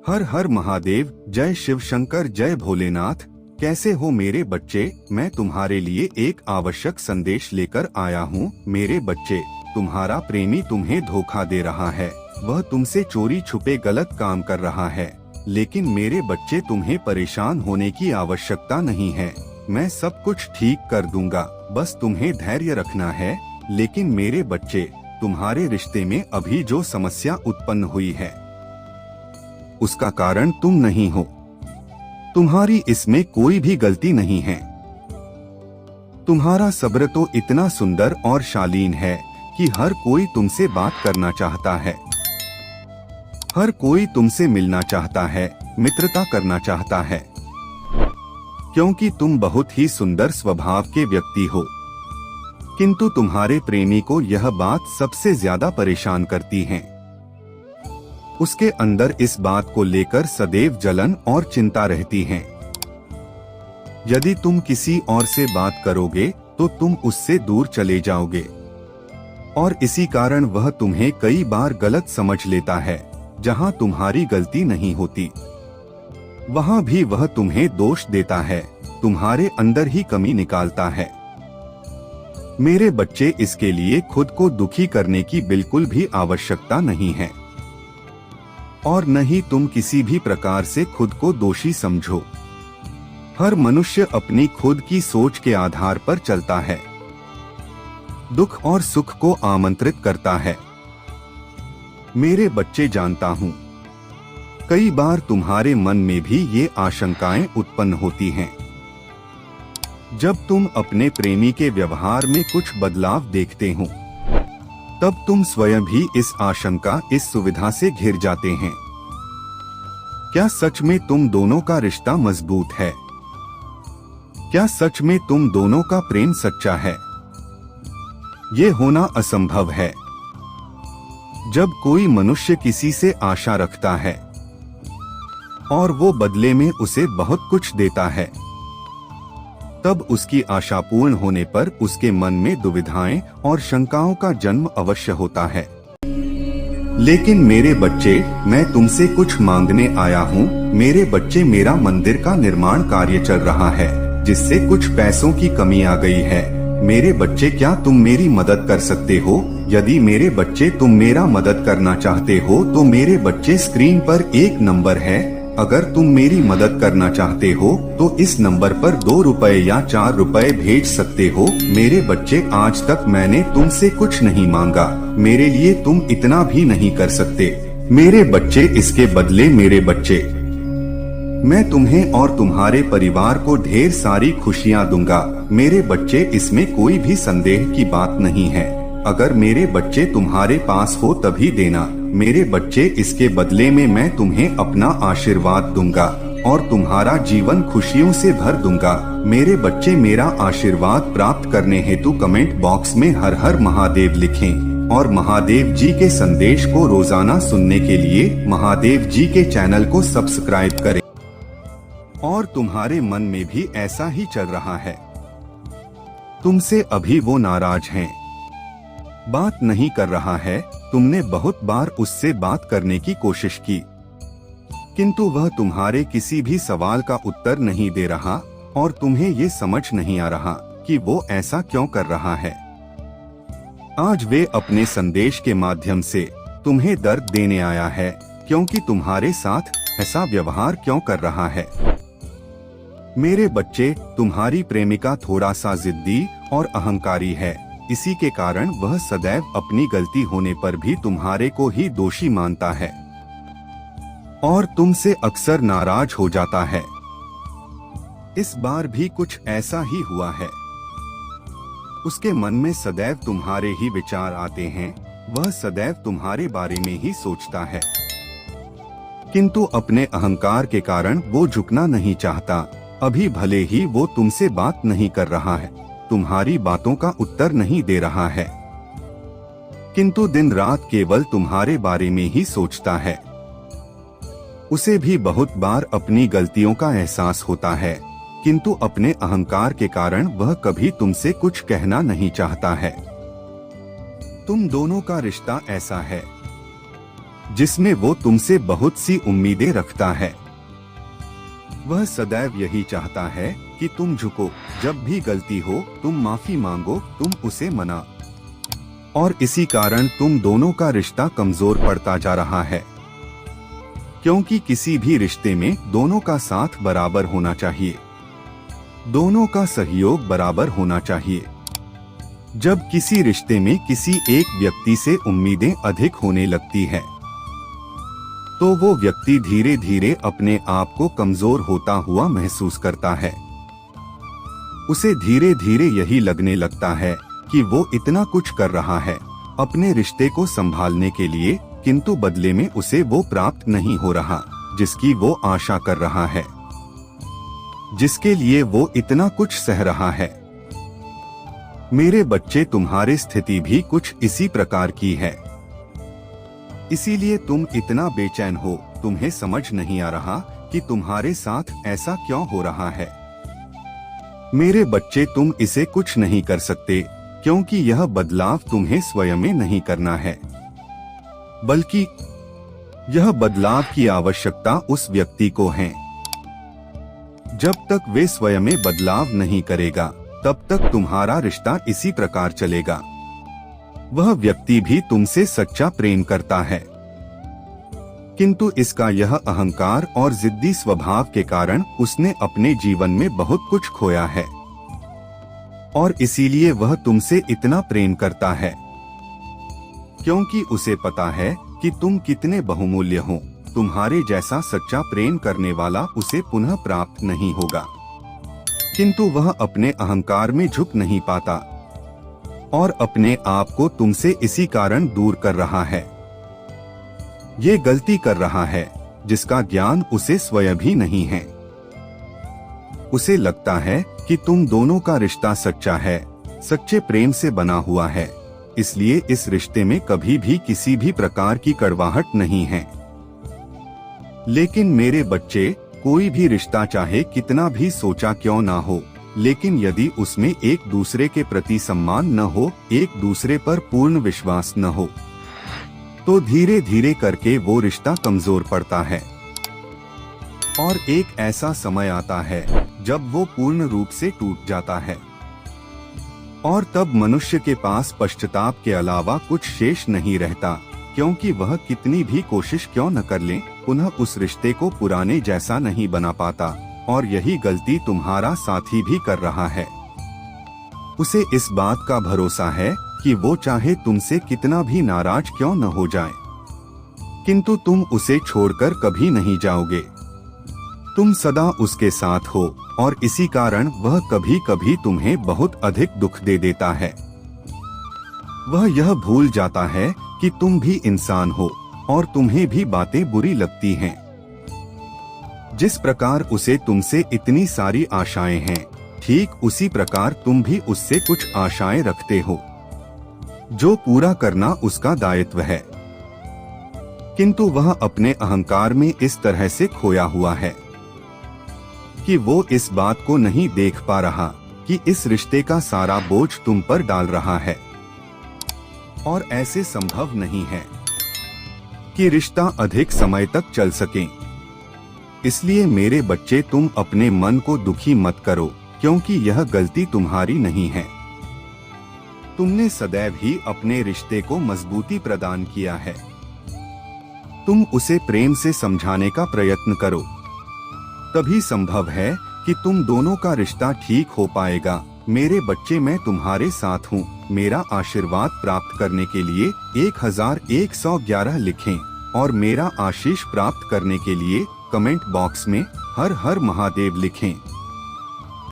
हर हर महादेव, जय शिव शंकर, जय भोलेनाथ। कैसे हो मेरे बच्चे? मैं तुम्हारे लिए एक आवश्यक संदेश लेकर आया हूँ। मेरे बच्चे, तुम्हारा प्रेमी तुम्हें धोखा दे रहा है। वह तुमसे चोरी छुपे गलत काम कर रहा है। लेकिन मेरे बच्चे, तुम्हें परेशान होने की आवश्यकता नहीं है। मैं सब कुछ ठीक कर दूंगा, बस तुम्हें धैर्य रखना है। लेकिन मेरे बच्चे, तुम्हारे रिश्ते में अभी जो समस्या उत्पन्न हुई है, उसका कारण तुम नहीं हो। तुम्हारी इसमें कोई भी गलती नहीं है। तुम्हारा सब्र तो इतना सुंदर और शालीन है कि हर कोई तुमसे बात करना चाहता है। हर कोई तुमसे मिलना चाहता है, मित्रता करना चाहता है, क्योंकि तुम बहुत ही सुंदर स्वभाव के व्यक्ति हो। किंतु तुम्हारे प्रेमी को यह बात सबसे ज्यादा परेशान करती है। उसके अंदर इस बात को लेकर सदैव जलन और चिंता रहती है। यदि तुम किसी और से बात करोगे तो तुम उससे दूर चले जाओगे, और इसी कारण वह तुम्हें कई बार गलत समझ लेता है। जहां तुम्हारी गलती नहीं होती, वहां भी वह तुम्हें दोष देता है, तुम्हारे अंदर ही कमी निकालता है। मेरे बच्चे, इसके लिए खुद को दुखी करने की बिल्कुल भी आवश्यकता नहीं है, और न ही तुम किसी भी प्रकार से खुद को दोषी समझो। हर मनुष्य अपनी खुद की सोच के आधार पर चलता है, दुख और सुख को आमंत्रित करता है। मेरे बच्चे, जानता हूँ कई बार तुम्हारे मन में भी ये आशंकाएं उत्पन्न होती हैं। जब तुम अपने प्रेमी के व्यवहार में कुछ बदलाव देखते हो, तब तुम स्वयं भी इस आशंका, इस सुविधा से घिर जाते हैं। क्या सच में तुम दोनों का रिश्ता मजबूत है? क्या सच में तुम दोनों का प्रेम सच्चा है? ये होना असंभव है। जब कोई मनुष्य किसी से आशा रखता है और वो बदले में उसे बहुत कुछ देता है, तब उसकी आशा पूर्ण होने पर उसके मन में दुविधाएं और शंकाओं का जन्म अवश्य होता है। लेकिन मेरे बच्चे, मैं तुमसे कुछ मांगने आया हूँ। मेरे बच्चे, मेरा मंदिर का निर्माण कार्य चल रहा है, जिससे कुछ पैसों की कमी आ गई है। मेरे बच्चे, क्या तुम मेरी मदद कर सकते हो? यदि मेरे बच्चे तुम मेरा मदद करना चाहते हो तो मेरे बच्चे, स्क्रीन पर एक नंबर है। अगर तुम मेरी मदद करना चाहते हो तो इस नंबर पर 2 रुपए या 4 रुपए भेज सकते हो। मेरे बच्चे, आज तक मैंने तुमसे कुछ नहीं मांगा, मेरे लिए तुम इतना भी नहीं कर सकते। मेरे बच्चे, इसके बदले मेरे बच्चे, मैं तुम्हें और तुम्हारे परिवार को ढेर सारी खुशियाँ दूंगा। मेरे बच्चे, इसमें कोई भी संदेह की बात नहीं है। अगर मेरे बच्चे तुम्हारे पास हो तभी देना। मेरे बच्चे, इसके बदले में मैं तुम्हें अपना आशीर्वाद दूंगा और तुम्हारा जीवन खुशियों से भर दूंगा। मेरे बच्चे, मेरा आशीर्वाद प्राप्त करने हेतु कमेंट बॉक्स में हर हर महादेव लिखें, और महादेव जी के संदेश को रोजाना सुनने के लिए महादेव जी के चैनल को सब्सक्राइब करें। और तुम्हारे मन में भी ऐसा ही चल रहा है, तुमसे अभी वो नाराज हैं, बात नहीं कर रहा है। तुमने बहुत बार उससे बात करने की कोशिश की, किंतु वह तुम्हारे किसी भी सवाल का उत्तर नहीं दे रहा, और तुम्हें ये समझ नहीं आ रहा कि वो ऐसा क्यों कर रहा है। आज वे अपने संदेश के माध्यम से तुम्हें दर्द देने आया है, क्योंकि तुम्हारे साथ ऐसा व्यवहार क्यों कर रहा है। मेरे बच्चे, तुम्हारी प्रेमिका थोड़ा सा जिद्दी और अहंकारी है। इसी के कारण वह सदैव अपनी गलती होने पर भी तुम्हारे को ही दोषी मानता है और तुमसे अक्सर नाराज हो जाता है। इस बार भी कुछ ऐसा ही हुआ है। उसके मन में सदैव तुम्हारे ही विचार आते हैं, वह सदैव तुम्हारे बारे में ही सोचता है, किंतु अपने अहंकार के कारण वो झुकना नहीं चाहता। अभी भले ही वो तुमसे बात नहीं कर रहा है, तुम्हारी बातों का उत्तर नहीं दे रहा है, किंतु दिन रात केवल तुम्हारे बारे में ही सोचता है। उसे भी बहुत बार अपनी गलतियों का एहसास होता है, किंतु अपने अहंकार के कारण वह कभी तुमसे कुछ कहना नहीं चाहता है। तुम दोनों का रिश्ता ऐसा है जिसमें वो तुमसे बहुत सी उम्मीदें रखता है। वह सदैव यही चाहता है कि तुम झुको, जब भी गलती हो तुम माफी मांगो, तुम उसे मना, और इसी कारण तुम दोनों का रिश्ता कमजोर पड़ता जा रहा है। क्योंकि किसी भी रिश्ते में दोनों का साथ बराबर होना चाहिए, दोनों का सहयोग बराबर होना चाहिए। जब किसी रिश्ते में किसी एक व्यक्ति से उम्मीदें अधिक होने लगती है, तो वो व्यक्ति धीरे धीरे अपने आप को कमजोर होता हुआ महसूस करता है। उसे धीरे धीरे यही लगने लगता है कि वो इतना कुछ कर रहा है अपने रिश्ते को संभालने के लिए, किंतु बदले में उसे वो प्राप्त नहीं हो रहा जिसकी वो आशा कर रहा है, जिसके लिए वो इतना कुछ सह रहा है। मेरे बच्चे, तुम्हारी स्थिति भी कुछ इसी प्रकार की है, इसीलिए तुम इतना बेचैन हो। तुम्हें समझ नहीं आ रहा कि तुम्हारे साथ ऐसा क्यों हो रहा है। मेरे बच्चे, तुम इसे कुछ नहीं कर सकते, क्योंकि यह बदलाव तुम्हें स्वयं में नहीं करना है, बल्कि यह बदलाव की आवश्यकता उस व्यक्ति को है। जब तक वे स्वयं में बदलाव नहीं करेगा, तब तक तुम्हारा रिश्ता इसी प्रकार चलेगा। वह व्यक्ति भी तुमसे सच्चा प्रेम करता है, किंतु इसका यह अहंकार और जिद्दी स्वभाव के कारण उसने अपने जीवन में बहुत कुछ खोया है, और इसीलिए वह तुमसे इतना प्रेम करता है, क्योंकि उसे पता है कि तुम कितने बहुमूल्य हो। तुम्हारे जैसा सच्चा प्रेम करने वाला उसे पुनः प्राप्त नहीं होगा, किंतु वह अपने अहंकार में झुक नहीं पाता और अपने आप को तुमसे इसी कारण दूर कर रहा है। ये गलती कर रहा है जिसका ज्ञान उसे स्वयं भी नहीं है। उसे लगता है कि तुम दोनों का रिश्ता सच्चा है, सच्चे प्रेम से बना हुआ है, इसलिए इस रिश्ते में कभी भी किसी भी प्रकार की कड़वाहट नहीं है। लेकिन मेरे बच्चे, कोई भी रिश्ता चाहे कितना भी सोचा क्यों ना हो, लेकिन यदि उसमें एक दूसरे के प्रति सम्मान न हो, एक दूसरे पर पूर्ण विश्वास न हो, तो धीरे धीरे करके वो रिश्ता कमजोर पड़ता है। और एक ऐसा समय आता है जब वो पूर्ण रूप से टूट जाता है, और तब मनुष्य के पास पश्चाताप के अलावा कुछ शेष नहीं रहता, क्योंकि वह कितनी भी कोशिश क्यों न कर ले, पुनः उस रिश्ते को पुराने जैसा नहीं बना पाता। और यही गलती तुम्हारा साथी भी कर रहा है। उसे इस बात का भरोसा है कि वो चाहे तुमसे कितना भी नाराज क्यों न हो जाए, किंतु तुम उसे छोड़कर कभी नहीं जाओगे। तुम सदा उसके साथ हो, और इसी कारण वह कभी कभी तुम्हें बहुत अधिक दुख दे देता है। वह यह भूल जाता है कि तुम भी इंसान हो और तुम्हें भी बातें बुरी लगती हैं। जिस प्रकार उसे तुमसे इतनी सारी आशाएं हैं, ठीक उसी प्रकार तुम भी उससे कुछ आशाएं रखते हो, जो पूरा करना उसका दायित्व है। किंतु वह अपने अहंकार में इस तरह से खोया हुआ है कि वो इस बात को नहीं देख पा रहा कि इस रिश्ते का सारा बोझ तुम पर डाल रहा है, और ऐसे संभव नहीं है कि रिश्ता अधिक समय तक चल सके। इसलिए मेरे बच्चे, तुम अपने मन को दुखी मत करो, क्योंकि यह गलती तुम्हारी नहीं है। तुमने सदैव ही अपने रिश्ते को मजबूती प्रदान किया है। तुम उसे प्रेम से समझाने का प्रयत्न करो, तभी संभव है कि तुम दोनों का रिश्ता ठीक हो पाएगा। मेरे बच्चे, मैं तुम्हारे साथ हूँ। मेरा आशीर्वाद प्राप्त करने के लिए 1111 लिखें, और मेरा आशीष प्राप्त करने के लिए कमेंट बॉक्स में हर हर महादेव लिखें।